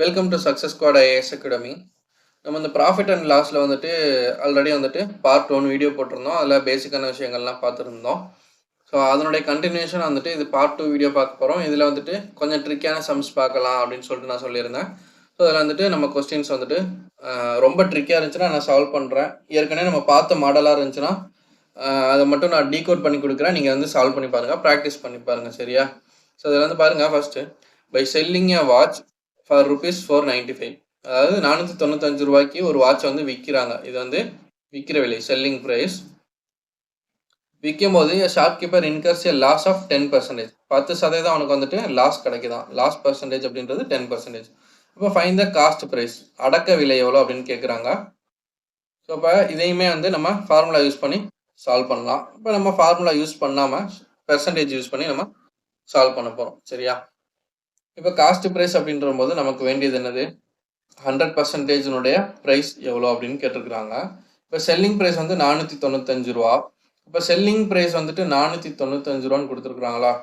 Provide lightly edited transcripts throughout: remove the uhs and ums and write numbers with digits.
Welcome to success squad IAS academy. நம்ம இந்த profit and லாஸில் வந்துட்டு ஆல்ரெடி வந்துட்டு பார்ட் 1 வீடியோ போட்டிருந்தோம். அதில் பேசிக்கான விஷயங்கள்லாம் பார்த்துருந்தோம். ஸோ அதனுடைய கண்டினியூஷன் வந்துட்டு இது பார்ட் 2 வீடியோ பார்க்க போகிறோம். இதில் வந்துட்டு கொஞ்சம் ட்ரிக்கியான சம்ஸ் பார்க்கலாம் அப்படின்னு சொல்லிட்டு நான் சொல்லியிருந்தேன். ஸோ அதில் வந்துட்டு நம்ம கொஸ்டின்ஸ் வந்துட்டு ரொம்ப ட்ரிக்கியாக இருந்துச்சுன்னா நான் சால்வ் பண்ணுறேன். ஏற்கனவே நம்ம பார்த்த மாடலாக இருந்துச்சுன்னா அதை மட்டும் நான் டீகோட் பண்ணி கொடுக்குறேன். நீங்கள் வந்து சால்வ் பண்ணி பாருங்கள், ப்ராக்டிஸ் பண்ணி பாருங்கள். சரியா? ஸோ இதில் வந்து பாருங்கள், first by selling a watch for rupees 495, அதாவது 495 ரூபாய்க்கு ஒரு வாட்ச் வந்து விற்கிறாங்க. இது வந்து விற்கிற விலை, செல்லிங் ப்ரைஸ். விற்கும் போது shopkeeper incurs a loss of 10%. 10% அவனுக்கு வந்துட்டு லாஸ் கிடைக்குதான். லாஸ் பர்சன்டேஜ் அப்படின்றது 10%. இப்போ ஃபைன் த காஸ்ட் ப்ரைஸ், அடக்க விலை எவ்வளோ அப்படின்னு கேட்குறாங்க. ஸோ இப்போ இதையுமே வந்து நம்ம ஃபார்முலா யூஸ் பண்ணி சால்வ் பண்ணலாம். இப்போ நம்ம ஃபார்முலா யூஸ் பண்ணாமல் பெர்சன்டேஜ் யூஸ் பண்ணி நம்ம சால்வ் பண்ண போகிறோம். சரியா? இப்போ காஸ்ட் ப்ரைஸ் அப்படின்ற போது நமக்கு வேண்டியது என்னது? 100%னுடைய ப்ரைஸ் எவ்வளோ அப்படின்னு கேட்டிருக்கிறாங்க. இப்போ செல்லிங் ப்ரைஸ் வந்து 495 ரூபா. இப்போ செல்லிங் ப்ரைஸ் வந்துட்டு 495 ரூபான்னு கொடுத்துருக்குறாங்களா?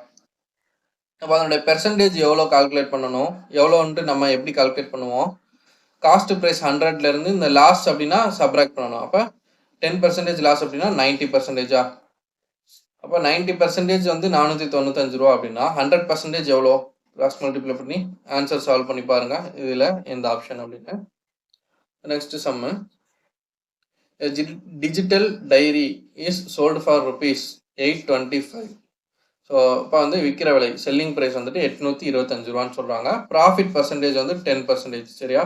அப்போ அதனுடைய பெர்சன்டேஜ் எவ்வளோ கால்குலேட் பண்ணணும், எவ்வளோன்ட்டு நம்ம எப்படி கால்குலேட் பண்ணுவோம்? காஸ்ட் ப்ரைஸ் 100லேருந்து இந்த லாஸ் அப்படின்னா சப்ராக்ட் பண்ணணும். அப்போ 10% லாஸ் அப்படின்னா 90%. அப்போ 90% வந்து 495 ரூபா அப்படின்னா 100% எவ்வளோ? கிராஸ் மல்டிப்ளை பண்ணி ஆன்சர் சால்வ் பண்ணி பாருங்க, இதில் எந்த ஆப்ஷன் அப்படின்னு. Next sum, digital diary is sold for rupees 825. So இப்போ வந்து விற்கிற விலை, செல்லிங் ப்ரைஸ் வந்துட்டு 825 ரூபான்னு சொல்கிறாங்க. ப்ராஃபிட் பர்சன்டேஜ் வந்து 10%. சரியா?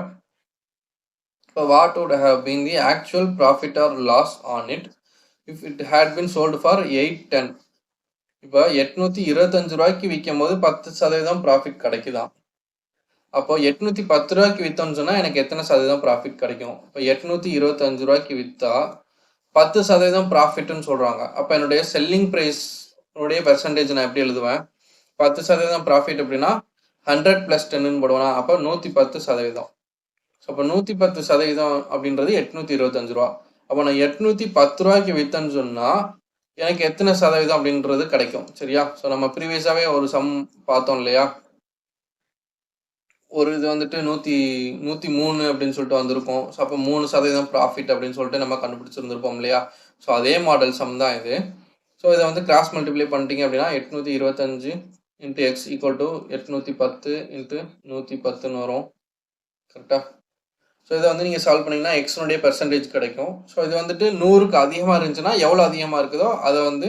இப்போ what would have been the actual profit or loss on it if it had been sold for 810. இப்போ 825 ரூபாய்க்கு விற்கும் போது 10% ப்ராஃபிட் கிடைக்குதான். அப்போ 810 ரூபாய்க்கு விற்றோன்னு சொன்னால் எனக்கு எத்தனை சதவீதம் ப்ராஃபிட் கிடைக்கும்? இப்போ 825 ரூபாய்க்கு விற்றா 10% ப்ராஃபிட்னு சொல்கிறாங்க. அப்போ என்னுடைய செல்லிங் ப்ரைஸ் உடைய பெர்சன்டேஜ் நான் எப்படி எழுதுவேன்? 10% ப்ராஃபிட் அப்படின்னா 100 + 10ன்னு போடுவேனா? அப்போ 110%. ஸோ அப்போ 110% அப்படின்றது 825 ரூபா. அப்போ நான் 810 ரூபாய்க்கு விற்றேன்னு சொன்னால் எனக்கு எத்தனை சதவீதம் அப்படின்றது கிடைக்கும். சரியா? ஸோ நம்ம ப்ரீவியஸாகவே ஒரு சம் பார்த்தோம் இல்லையா? ஒரு இது வந்துட்டு 103 அப்படின்னு சொல்லிட்டு வந்திருக்கும். ஸோ அப்போ 3% ப்ராஃபிட் அப்படின்னு சொல்லிட்டு நம்ம கண்டுபிடிச்சிருந்துருப்போம் இல்லையா? ஸோ அதே மாடல் சம் தான் இது. ஸோ இதை வந்து கிராஸ் மல்டிப்ளை பண்ணிட்டீங்க அப்படின்னா 825 × x = 810 × 110ன்னு வரும். கரெக்டாக? ஸோ இதை வந்து நீங்கள் சால்வ் பண்ணிங்கன்னா எக்ஸனுடைய பெர்சன்டேஜ் கிடைக்கும். ஸோ இது வந்துட்டு 100க்கு அதிகமாக இருந்துச்சுன்னா எவ்வளோ அதிகமாக இருக்குதோ அதை வந்து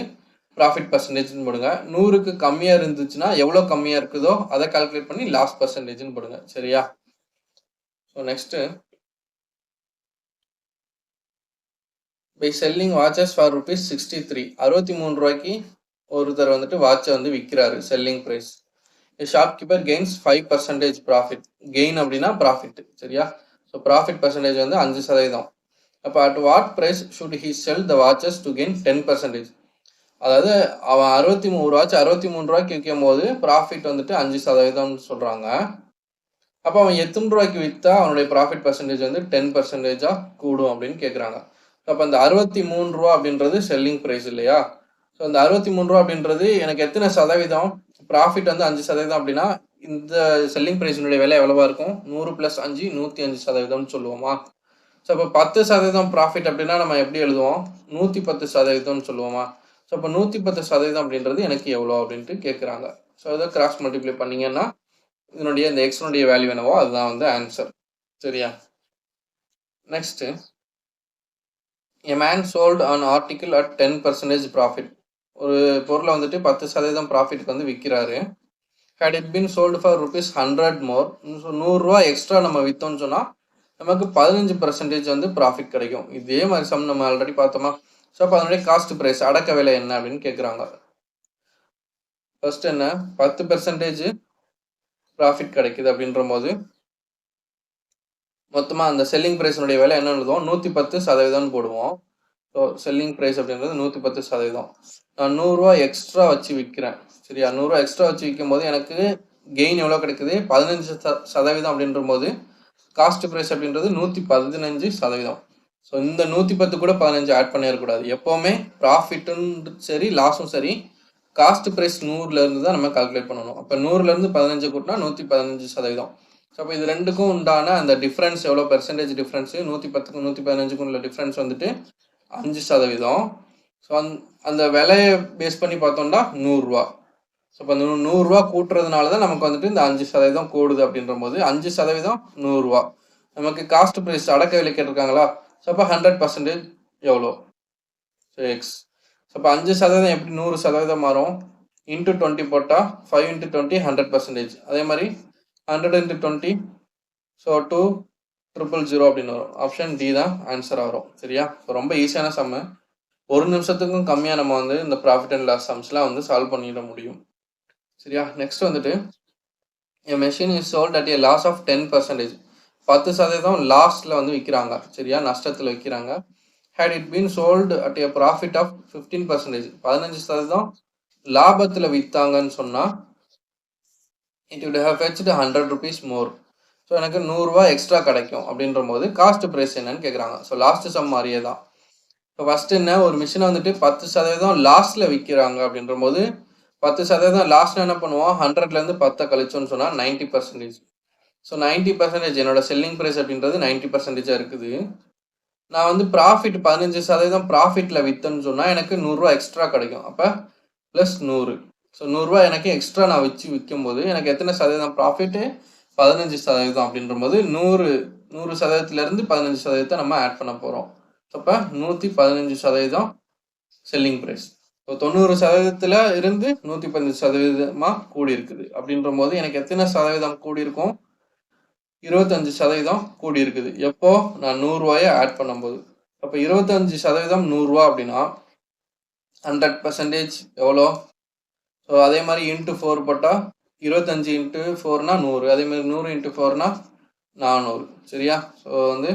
ப்ராஃபிட் பர்சன்டேஜ்னு போடுங்க. 100க்கு கம்மியாக இருந்துச்சுன்னா எவ்வளோ கம்மியாக இருக்குதோ அதை கால்குலேட் பண்ணி லாஸ் பர்சன்டேஜ்னு போடுங்க. சரியா? So next, by selling watches for rupees 63. 63 ரூபாய்க்கு ஒருத்தர் வந்துட்டு வாட்சை வந்து விற்கிறாரு. Selling price. Shopkeeper gains 5% profit. Gain அப்படின்னா ப்ராஃபிட். சரியா? ஸோ ப்ராஃபிட் பர்சன்டேஜ் வந்து 5%. அப்போ at what price should he sell the watches to gain 10%? அதாவது அவன் 63 ரூபாய்க்கு விற்கும் போது ப்ராஃபிட் வந்துட்டு 5%ன்னு சொல்கிறாங்க. அப்போ அவன் எத்தனை ரூபாய்க்கு விற்றா அவனுடைய ப்ராஃபிட் பர்சன்டேஜ் வந்து 10%ஆக கூடும் அப்படின்னு கேட்குறாங்க. அப்போ அந்த 63 ரூபா அப்படின்றது செல்லிங் ப்ரைஸ் இல்லையா? ஸோ அந்த 63 ரூபா அப்படின்றது எனக்கு எத்தனை சதவீதம்? ப்ராஃபிட் வந்து 5% அப்படின்னா இந்த செல்லிங் ப்ரைஸினுடைய விலை எவ்வளவா இருக்கும்? 100 + 5 105% சொல்லுவோமா? ஸோ அப்போ 10% ப்ராஃபிட் அப்படின்னா நம்ம எப்படி எழுதுவோம்? 110%ன்னு சொல்லுவோமா? ஸோ அப்போ 110% அப்படின்றது எனக்கு எவ்வளோ அப்படின்ட்டு கேட்குறாங்க. ஸோ அதை கிராஸ் மல்டிப்ளை பண்ணிங்கன்னா இதனுடைய இந்த எக்ஸனுடைய வேல்யூ என்னவோ அதுதான் வந்து ஆன்சர். சரியா? Next, a man sold an article at 10% profit. ஒரு பொருளை வந்துட்டு 10% ப்ராஃபிட்க்கு வந்து விற்கிறாரு. Had it been sold for rupees 100 more. So 100 ரூபா எக்ஸ்ட்ரா நம்ம விற்றோம்னு சொன்னால் நமக்கு 15% வந்து ப்ராஃபிட் கிடைக்கும். இதே மாதிரி சம் நம்ம ஆல்ரெடி பார்த்தோமா? ஸோ அப்போ அதனுடைய காஸ்ட் ப்ரைஸ், அடக்க விலை என்ன அப்படின்னு கேட்குறாங்க. ஃபர்ஸ்ட் என்ன, 10% ப்ராஃபிட் கிடைக்குது அப்படின்ற போது மொத்தமாக அந்த செல்லிங் ப்ரைஸினுடைய விலை என்ன எழுதுவோம்? 110% போடுவோம். ஸோ செல்லிங் ப்ரைஸ் அப்படின்றது 110%. நான் 100 ரூபா எக்ஸ்ட்ரா வச்சு விற்கிறேன். சரியா? 100 ரூபா எக்ஸ்ட்ரா வச்சு விற்கும் போது எனக்கு கெயின் எவ்வளோ கிடைக்குது? 15% அப்படின்ற போது காஸ்ட் ப்ரைஸ் அப்படின்றது 115%. ஸோ இந்த 110 கூட 15 ஆட் பண்ணிடக்கூடாது. எப்போவுமே ப்ராஃபிட்டும் சரி லாஸும் சரி காஸ்ட் ப்ரைஸ் 100லேருந்து தான் நம்ம கால்குலேட் பண்ணணும். அப்போ 100லேருந்து 15 கூட்டினா 115%. ஸோ அப்போ இது ரெண்டுக்கும் உண்டான அந்த டிஃப்ரென்ஸ் எவ்வளோ பெர்சன்டேஜ் டிஃப்ரென்ஸு 110க்கும் 115க்கும் உள்ள டிஃப்ரென்ஸ் வந்துட்டு 5%. ஸோ அந்த விலையை பேஸ் பண்ணி பார்த்தோம்னா 100 ரூபா. ஸோ இப்போ அந்த 100 ரூபா கூட்டுறதுனால தான் நமக்கு வந்துட்டு இந்த 5% கூடுது அப்படின்ற போது 5% 100 ரூபா. நமக்கு காஸ்ட் ப்ரைஸ் அடக்க விலை கேட்டிருக்காங்களா? ஸோ அப்போ 100% எவ்வளோ? So X. ஸோ அப்போ 5% எப்படி 100% மாறும்? இன்ட்டு 20 போட்டால் 5 × 20 100%. அதே மாதிரி 100 × 20 ஸோ 2,000 அப்படின்னு வரும். ஆப்ஷன் டி தான் ஆன்சராக வரும். சரியா? ஸோ ரொம்ப ஈஸியான சம்மு. 1 நிமிஷத்துக்கும் கம்மியாக நம்ம வந்து இந்த ப்ராஃபிட் அண்ட் லாஸ் சம்ஸ்லாம் வந்து சால்வ் பண்ணிட முடியும். சரியா? நெக்ஸ்ட் வந்துட்டு a machine is sold at a loss of 10%. 10% லாஸ்ட்ல வந்து விற்கிறாங்க. சரியா? நஷ்டத்தில் விற்கிறாங்க. had it been sold at a profit of 15%, 15% லாபத்தில் விற்றாங்கன்னு சொன்னால் it would have fetched 100 rupees more. So எனக்கு 100 ரூபா எக்ஸ்ட்ரா கிடைக்கும் அப்படின்ற போது காஸ்ட் ப்ரைஸ் என்னன்னு கேட்குறாங்க. ஸோ லாஸ்ட் சம் மாதிரியே தான். இப்போ ஃபர்ஸ்ட் என்ன, ஒரு மிஷினை வந்துட்டு 10% லாஸ்ட்ல விற்கிறாங்க அப்படின்ற போது 10% லாஸ்ட்ல என்ன பண்ணுவோம், 100லேருந்து 10 கழிச்சோன்னு சொன்னால் 90%. ஸோ 90% என்னோட செல்லிங் ப்ரைஸ் அப்படின்றது 90% இருக்குது. நான் வந்து ப்ராஃபிட் 15% ப்ராஃபிட்டில் விற்றேன்னு சொன்னால் எனக்கு 100 ரூபா எக்ஸ்ட்ரா கிடைக்கும். அப்போ ப்ளஸ் 100. ஸோ 100 ரூபா எனக்கு எக்ஸ்ட்ரா நான் விற்கும் போது எனக்கு எத்தனை சதவீதம் ப்ராஃபிட்டு? 15% அப்படின்ற போது 100%லேருந்து 15% நம்ம ஆட் பண்ண போகிறோம். அப்போ 115% செல்லிங் ப்ரைஸ். ஸோ 90% இருந்து 115% கூடி இருக்குது அப்படின்ற போது எனக்கு எத்தனை சதவீதம் கூடி இருக்கும்? 25% கூடி இருக்குது. எப்போ? நான் 100 ரூபாயை ஆட் பண்ணும்போது. அப்போ 25% 100 ரூபா அப்படின்னா 100% எவ்வளோ? ஸோ அதே மாதிரி இன்ட்டு 4 போட்டால் 25 × 4னா 100. அதே மாதிரி 100 × 4னா 400. சரியா? ஸோ வந்து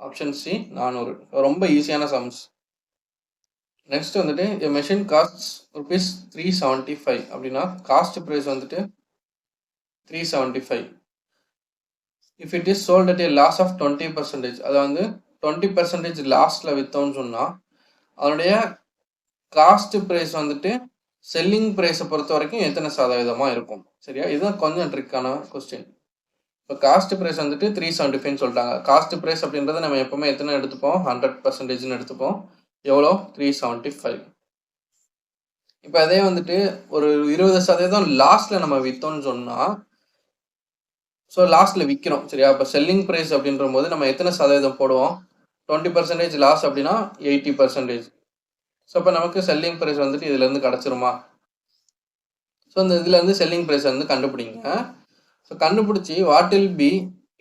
ஆப்ஷன் சி 400. ரொம்ப ஈஸியான சம்ஸ். நெக்ஸ்ட் வந்துட்டு a machine costs rupees 375 அப்படின்னா காஸ்ட் ப்ரைஸ் வந்துட்டு 375. if it is sold at a loss of 20%, அதை வந்து 20% லாஸ்ட்ல விற்றோம்னு சொன்னால் அதனுடைய காஸ்ட் ப்ரைஸ் வந்துட்டு செல்லிங் ப்ரைஸை பொறுத்த வரைக்கும் எத்தனை சதவீதமாக இருக்கும்? சரியா? இதுதான் கொஞ்சம் ட்ரிக்கான கொஸ்டின். இப்போ காஸ்ட் ப்ரைஸ் வந்துட்டு 375 சொல்லிட்டாங்க. காஸ்ட் ப்ரைஸ் அப்படின்றத நம்ம எப்பவுமே எத்தனை எடுத்துப்போம்? 100%ன்னு எடுத்துப்போம். எவ்வளோ? 375. இப்போ அதே வந்துட்டு ஒரு 20% லாஸ்ட்ல நம்ம விற்றோம்னு சொன்னால், ஸோ லாஸ்ட்ல விற்கிறோம். சரியா? இப்போ செல்லிங் ப்ரைஸ் அப்படின்ற போது நம்ம எத்தனை சதவீதம் போடுவோம்? 20% லாஸ் அப்படின்னா 80%. ஸோ இப்போ நமக்கு செல்லிங் ப்ரைஸ் வந்துட்டு இதுலேருந்து கிடச்சிருமா? ஸோ இந்த இதுலேருந்து செல்லிங் ப்ரைஸ் வந்து கண்டுபிடிங்க. ஸோ கண்டுபிடிச்சி what will be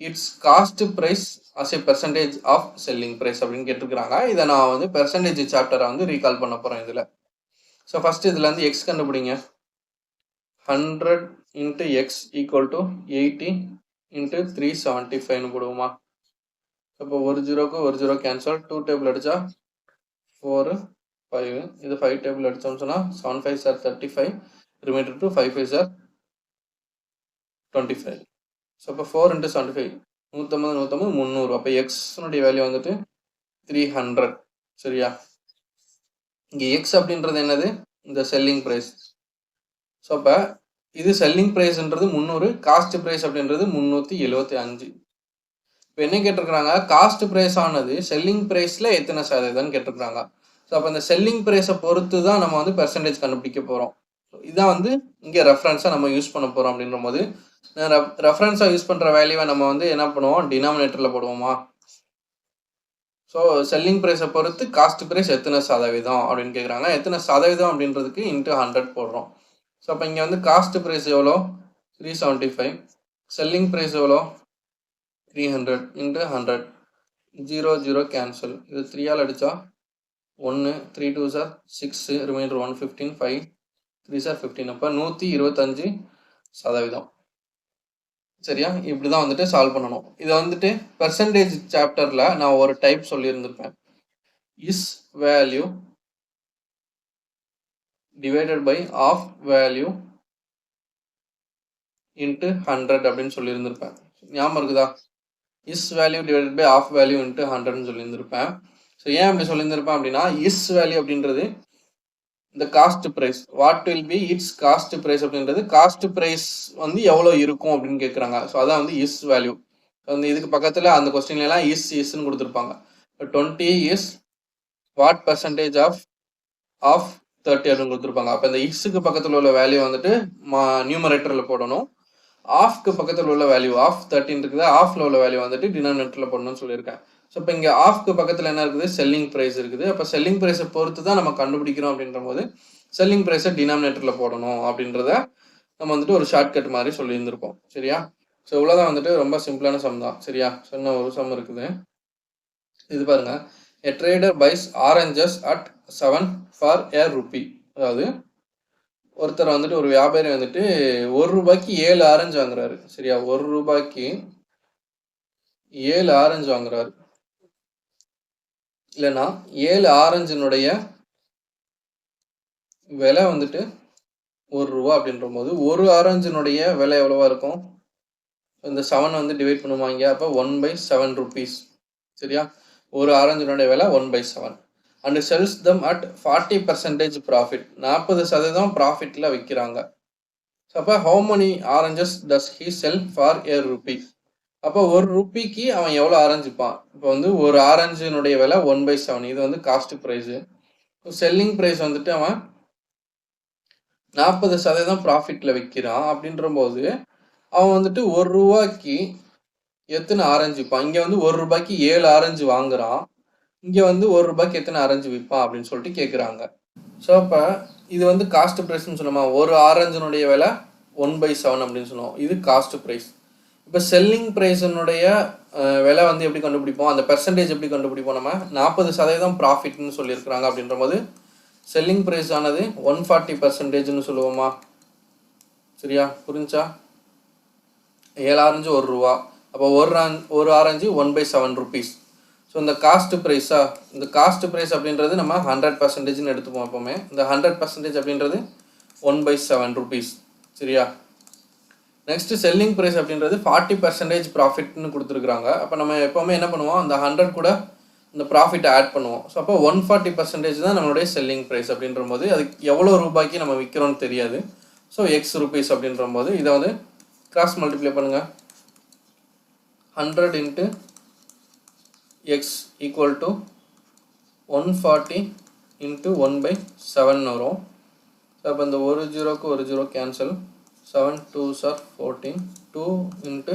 its cost price as a percentage of selling price அப்படின்னு கேட்டிருக்கிறாங்க. இதை நான் வந்து பெர்சன்டேஜ் சாப்டரை வந்து ரீகால் பண்ண போகிறேன் இதில். ஸோ ஃபஸ்ட்டு இதுலேருந்து எக்ஸ் கண்டுபிடிங்க. 100 × எக்ஸ் = 80 × 375 போடுவோமா? இப்போ 1 0க்கு 1 0 கேன்சல். 2 டேபிள் அடித்தா 4 5. இது 5 டேபிள் அடித்தோம்னு சொன்னால் 7 5 are 35. Remainder to 5 5 are 25. So இப்போ 4 × 75 150 300. அப்போ எக்ஸ்னுடைய வேல்யூ வந்துட்டு 300. சரியா? இங்கே எக்ஸ் அப்படின்றது என்னது? இந்த செல்லிங் ப்ரைஸ். ஸோ அப்போ இது செல்லிங் ப்ரைஸ்ன்றது 300, காஸ்ட் ப்ரைஸ் அப்படின்றது 375. இப்போ என்ன கேட்டிருக்கிறாங்க? காஸ்ட் ப்ரைஸ் ஆனது செல்லிங் ப்ரைஸில் எத்தனை சதவீதம்னு கேட்டிருக்கிறாங்க. ஸோ அப்போ இந்த செல்லிங் ப்ரைஸை பொறுத்து தான் நம்ம வந்து பெர்சன்டேஜ் கண்டுபிடிக்க போகிறோம். இதான் வந்து இங்கே ரெஃபரன்ஸாக நம்ம யூஸ் பண்ண போகிறோம் அப்படின்ற போது ரெஃபரன்ஸாக யூஸ் பண்ணுற வேல்யூவை நம்ம வந்து என்ன பண்ணுவோம்? டினாமினேட்டரில் போடுவோமா? ஸோ செல்லிங் ப்ரைஸை பொறுத்து காஸ்ட் ப்ரைஸ் எத்தனை சதவீதம் அப்படின்னு கேட்குறாங்க. எத்தனை சதவீதம் அப்படின்றதுக்கு இன்ட்டு 100 போடுறோம். ஸோ அப்போ இங்கே வந்து காஸ்ட் ப்ரைஸ் எவ்வளோ? 375. செல்லிங் ப்ரைஸ் எவ்வளோ? 300 × 100. 0 0 கேன்சல். இது 3ஆல் அடித்தா 1 3 2s are 6. Reminder 115. 5 3s are 15. அப்போ 125%. சரியா? இப்படி தான் வந்துட்டு சால்வ் பண்ணணும். இதை வந்துட்டு பெர்சன்டேஜ் சாப்டரில் நான் ஒரு டைப் சொல்லியிருந்திருப்பேன். Is value divided by of value into 100 அப்படின்னு சொல்லியிருந்திருப்பேன். ஞாபகம் இருக்குதா? Is value divided by of value into 100ன்னு சொல்லியிருந்திருப்பேன். ஸோ ஏன் அப்படி சொல்லியிருந்திருப்பேன் அப்படின்னா, இஸ் வேல்யூ அப்படின்றது இந்த cost price what will be its cost price அப்படின்றது காஸ்ட் ப்ரைஸ் வந்து எவ்வளோ இருக்கும் அப்படின்னு கேட்குறாங்க. ஸோ அதான் வந்து இஸ் வேல்யூ. வந்து இதுக்கு பக்கத்தில் அந்த கொஸ்டின்லாம் இஸ்ன்னு கொடுத்துருப்பாங்க. இப்போ 20 இஸ் வாட் பர்சன்டேஜ் ஆஃப் 30 அப்படின்னு கொடுத்துருப்பாங்க. அப்போ இந்த இஸ்ஸுக்கு பக்கத்தில் உள்ள வேல்யூ வந்துட்டு நியூமரேட்டரில் போடணும். ஆஃப்க்கு பக்கத்தில் உள்ள வேல்யூ ஆஃப் 13 இருக்குது, ஆஃப்ல உள்ள வேல்யூ வந்துட்டு டினாமினேட்டரில் போடணும்னு சொல்லியிருக்கேன். ஸோ இப்போ இங்கே ஆஃப்க்கு பக்கத்தில் என்ன இருக்குது, செல்லிங் ப்ரைஸ் இருக்குது. அப்போ செல்லிங் ப்ரைஸை பொறுத்து தான் நம்ம கண்டுபிடிக்கிறோம் அப்படின்ற போது செல்லிங் ப்ரைஸை டினாமினேட்டரில் போடணும் அப்படின்றத நம்ம வந்துட்டு ஒரு ஷார்ட்கட் மாதிரி சொல்லியிருந்திருப்போம். சரியா? ஸோ இவ்வளோதான் வந்துட்டு ரொம்ப சிம்பிளான சம் தான். சரியா? சொன்ன ஒரு சம் இருக்குது. இது பாருங்க, a trader buys oranges at 7 for a rupee. அதாவது ஒருத்தர் வந்துட்டு ஒரு வியாபாரி வந்துட்டு 1 ரூபாய்க்கு 7 ஆரஞ்சு வாங்குறாரு. சரியா? 1 ரூபாய்க்கு 7 ஆரஞ்சு வாங்குறாரு. இல்லைன்னா 7 ஆரஞ்சினுடைய விலை வந்துட்டு 1 ரூபா அப்படின்ற போது ஒரு ஆரஞ்சினுடைய விலை எவ்வளவா இருக்கும்? இந்த 7 வந்து டிவைட் பண்ணுவாங்க. அப்போ 1/7 rupees. சரியா? ஒரு ஆரஞ்சினுடைய விலை 1/7 and sells them at 40% profit. 40% ப்ராஃபிட்ல விற்கிறாங்க. அப்போ how many oranges does he sell for a rupee? அப்போ 1 ரூபிக்கு அவன் எவ்வளோ ஆரஞ்சுப்பான்? இப்போ வந்து ஒரு ஆரஞ்சினுடைய விலை 1/7. இது வந்து காஸ்ட் ப்ரைஸு. செல்லிங் ப்ரைஸ் வந்துட்டு அவன் 40% ப்ராஃபிட்ல விற்கிறான். அப்படின்ற போது அவன் வந்துட்டு 1 ரூபாய்க்கு எத்தனை ஆரஞ்சுப்பான்? இங்கே வந்து 1 ரூபாய்க்கு 7 ஆரஞ்சு வாங்குறான். இங்கே வந்து 1 ரூபாய்க்கு எத்தனை ஆரஞ்சு விற்பான் அப்படின்னு சொல்லிட்டு கேட்குறாங்க. ஸோ அப்போ இது வந்து காஸ்ட் ப்ரைஸ்ன்னு சொன்னோமா, ஒரு ஆரஞ்சினுடைய விலை 1/7 அப்படின்னு சொன்னோம். இது காஸ்ட் ப்ரைஸ். இப்போ செல்லிங் ப்ரைஸினுடைய விலை வந்து எப்படி கண்டுபிடிப்போம், அந்த பெர்சன்டேஜ் எப்படி கண்டுபிடிப்போம்? நம்ம 40% ப்ராஃபிட்னு சொல்லியிருக்கிறாங்க அப்படின்ற போது செல்லிங் ப்ரைஸ் ஆனது 140%ன்னு சொல்லுவோமா? சரியா? புரிஞ்சா? 7 ஆரஞ்சு 1 ரூபா. அப்போ ஒரு ஆரஞ்சு 1/7 rupees. ஸோ இந்த காஸ்ட் ப்ரைஸா, இந்த காஸ்ட் ப்ரைஸ் அப்படின்றது நம்ம 100%ன்னு எடுத்துப்போம் எப்போவுமே. இந்த 100% அப்படின்றது 1/7 rupees. சரியா? நெக்ஸ்ட்டு செல்லிங் ப்ரைஸ் அப்படின்றது 40% ப்ராஃபிட்னு கொடுத்துருக்குறாங்க. அப்போ நம்ம எப்போவுமே என்ன பண்ணுவோம், அந்த 100 கூட இந்த ப்ராஃபிட்டை ஆட் பண்ணுவோம். ஸோ அப்போ 140% தான் நம்மளுடைய செல்லிங் ப்ரைஸ் அப்படின்ற போது அதுக்கு எவ்வளோ ரூபாய்க்கு நம்ம விற்கிறோன்னு தெரியாது. ஸோ எக்ஸ் rupees அப்படின்ற போது இதை வந்து கிராஸ் மல்டிப்ளை பண்ணுங்கள். 100 into x equal to 140 into 1/7 வரும். ஸோ அப்போ இந்த ஒரு ஜீரோக்கு ஒரு zero cancel. 7 2s are 14. 2 into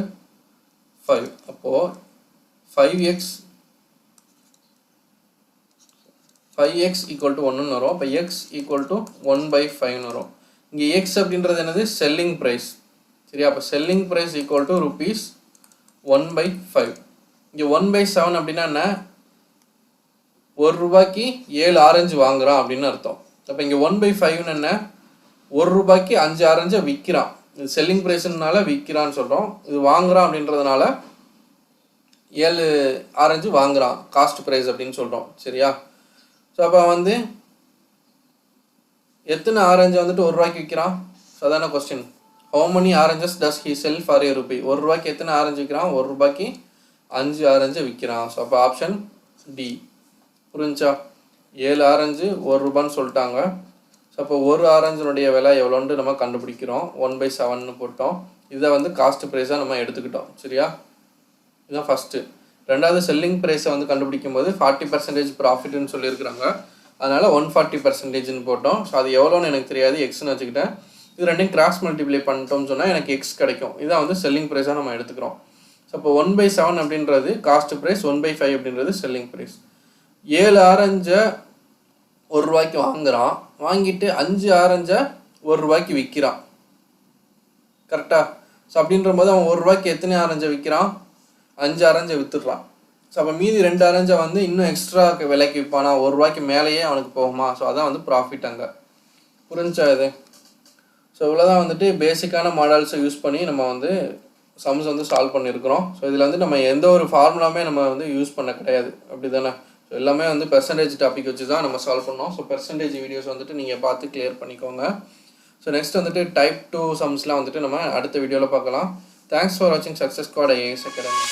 5. அப்போது 5x equal to 1 வரும். அப்போ x equal to 1/5 வரும். இங்கே x அப்படின்றது என்னது, செல்லிங் ப்ரைஸ். சரியா? அப்போ selling price equal to rupees 1/5. இங்கே 1/7 அப்படின்னா என்ன, 1 ரூபாய்க்கு 7 ஆரஞ்சு வாங்குறான் அப்படின்னு அர்த்தம். அப்போ இங்கே 1/5ன்னு என்ன, 1 ரூபாய்க்கு 5 ஆரஞ்சை விற்கிறான். இது செல்லிங் ப்ரைஸ்னால விற்கிறான்னு சொல்கிறோம். இது வாங்குறான் அப்படின்றதுனால 7 ஆரஞ்சு வாங்குறான், காஸ்ட் ப்ரைஸ் அப்படின்னு சொல்கிறோம். சரியா? ஸோ அப்போ வந்து எத்தனை ஆரஞ்சு வந்துட்டு 1 ரூபாய்க்கு விற்கிறான்? சாதாரண question. how many oranges does he sell for a rupee? 1 ரூபாய்க்கு எத்தனை ஆரஞ்சு விற்கிறான்? 1 ரூபாய்க்கு 5 ஆரஞ்சு விற்கிறான். ஸோ அப்போ ஆப்ஷன் டி. புரிஞ்சா? 7 ஆரஞ்சு 1 ரூபான்னு சொல்லிட்டாங்க. ஸோ அப்போ ஒரு ஆரஞ்சினுடைய விலை எவ்வளோன்ட்டு நம்ம கண்டுபிடிக்கிறோம். 1/7ன்னு போட்டோம். இதை வந்து காஸ்ட் ப்ரைஸாக நம்ம எடுத்துக்கிட்டோம். சரியா? இதுதான் ஃபஸ்ட்டு. ரெண்டாவது செல்லிங் ப்ரைஸை வந்து கண்டுபிடிக்கும் போது 40% ப்ராஃபிட்னு சொல்லியிருக்கிறாங்க. அதனால் 140%ன்னு போட்டோம். ஸோ அது எவ்வளோன்னு எனக்கு தெரியாது, எக்ஸ்ன்னு வச்சுக்கிட்டேன். இது ரெண்டையும் கிராஸ் மல்டிப்ளை பண்ணிட்டோம்னு சொன்னால் எனக்கு எக்ஸ் கிடைக்கும். இதான் வந்து செல்லிங் ப்ரைஸாக நம்ம எடுத்துக்கிறோம். ஸோ இப்போ 1/7 அப்படின்றது காஸ்ட் ப்ரைஸ், 1/5 அப்படின்றது செல்லிங் ப்ரைஸ். 7 ஆரஞ்சை 1 ரூபாய்க்கு வாங்குகிறான், வாங்கிட்டு 5 ஆரஞ்சை 1 ரூபாய்க்கு விற்கிறான். கரெக்டாக? ஸோ அப்படின்ற போது அவன் 1 ரூபாய்க்கு எத்தனை ஆரஞ்சை விற்கிறான்? 5 ஆரஞ்சை விற்றுடுறான். ஸோ அப்போ மீதி 2 ஆரஞ்சை வந்து இன்னும் எக்ஸ்ட்ரா விலைக்கு விற்பானா? 1 ரூபாய்க்கு மேலேயே அவனுக்கு போகுமா? ஸோ அதான் வந்து ப்ராஃபிட் அங்கே. புரிஞ்சா இது? ஸோ இவ்வளோதான் வந்துட்டு பேசிக்கான மாடல்ஸை யூஸ் பண்ணி நம்ம வந்து சம்ஸ் வந்து சால்வ் பண்ணியிருக்கிறோம். ஸோ இதில் வந்து நம்ம எந்த ஒரு ஃபார்முலாமே நம்ம வந்து யூஸ் பண்ண கிடையாது. அப்படி தானே? ஸோ எல்லாமே வந்து பெர்சன்டேஜ் டாபிக் வச்சு தான் நம்ம சால்வ் பண்ணோம். ஸோ பெர்சன்டேஜ் வீடியோஸ் வந்துட்டு நீங்கள் பார்த்து கிளியர் பண்ணிக்கோங்க. ஸோ நெக்ஸ்ட் வந்துட்டு டைப் 2 சம்ஸ்லாம் வந்துட்டு நம்ம அடுத்த வீடியோவில் பார்க்கலாம். தேங்க்ஸ் ஃபார் வாட்சிங் சக்ஸஸ் ஸ்குவாட் IAS Academy.